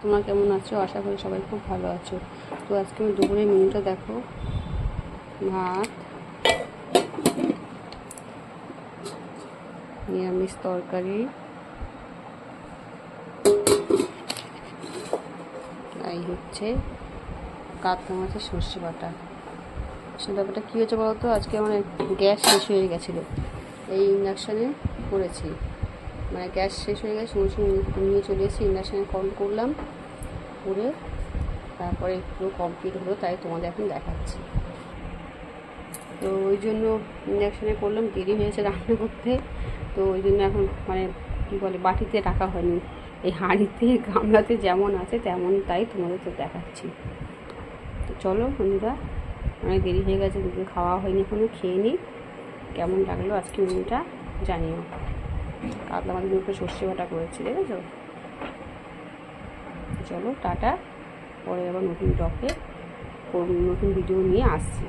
তোমরা কেমন আছো? আশা করি সবাই খুব ভালো আছো। তো আজকে আমি দুপুরের মেনুটা দেখো। ভাত, নিরামিষ তরকারি, এই হচ্ছে কাতলা মাছের সর্ষে বাটা। সে ব্যাপারটা কী হয়েছে বলতো, আজকে আমার গ্যাস শেষ হয়ে গেছিলো। এই ইন্ডাকশানে করেছি, মানে গ্যাস শেষ হয়ে গেছে, সঙ্গে সঙ্গে নিয়ে চলে এসেছি। ইন্ডাকশানে কল করলাম, করে তারপরে পুরো কমপ্লিট হলো, তাই তোমাদের এখন দেখাচ্ছি। তো ওই জন্য ইন্ডাকশানে করলাম, দেরি হয়েছে রান্না করতে। তো ওই জন্য এখন মানে কী বলে, বাটিতে রাখা হয়নি, এই হাঁড়িতে গামলাতে যেমন আছে তেমন, তাই তোমাদের তো দেখাচ্ছি। তো চলো বন্ধুরা, অনেক দেরি হয়ে গেছে, দুপুরে খাওয়া হয়নি এখনও, খেয়ে নিই। কেমন লাগলো আজকে মেনুটা জানিও। কাতলা মাছের উপরে সর্ষে বাটা করেছি, দেখেছো? চলো টাটা, পরে আবার নতুন ভিডিও নিয়ে আসছি।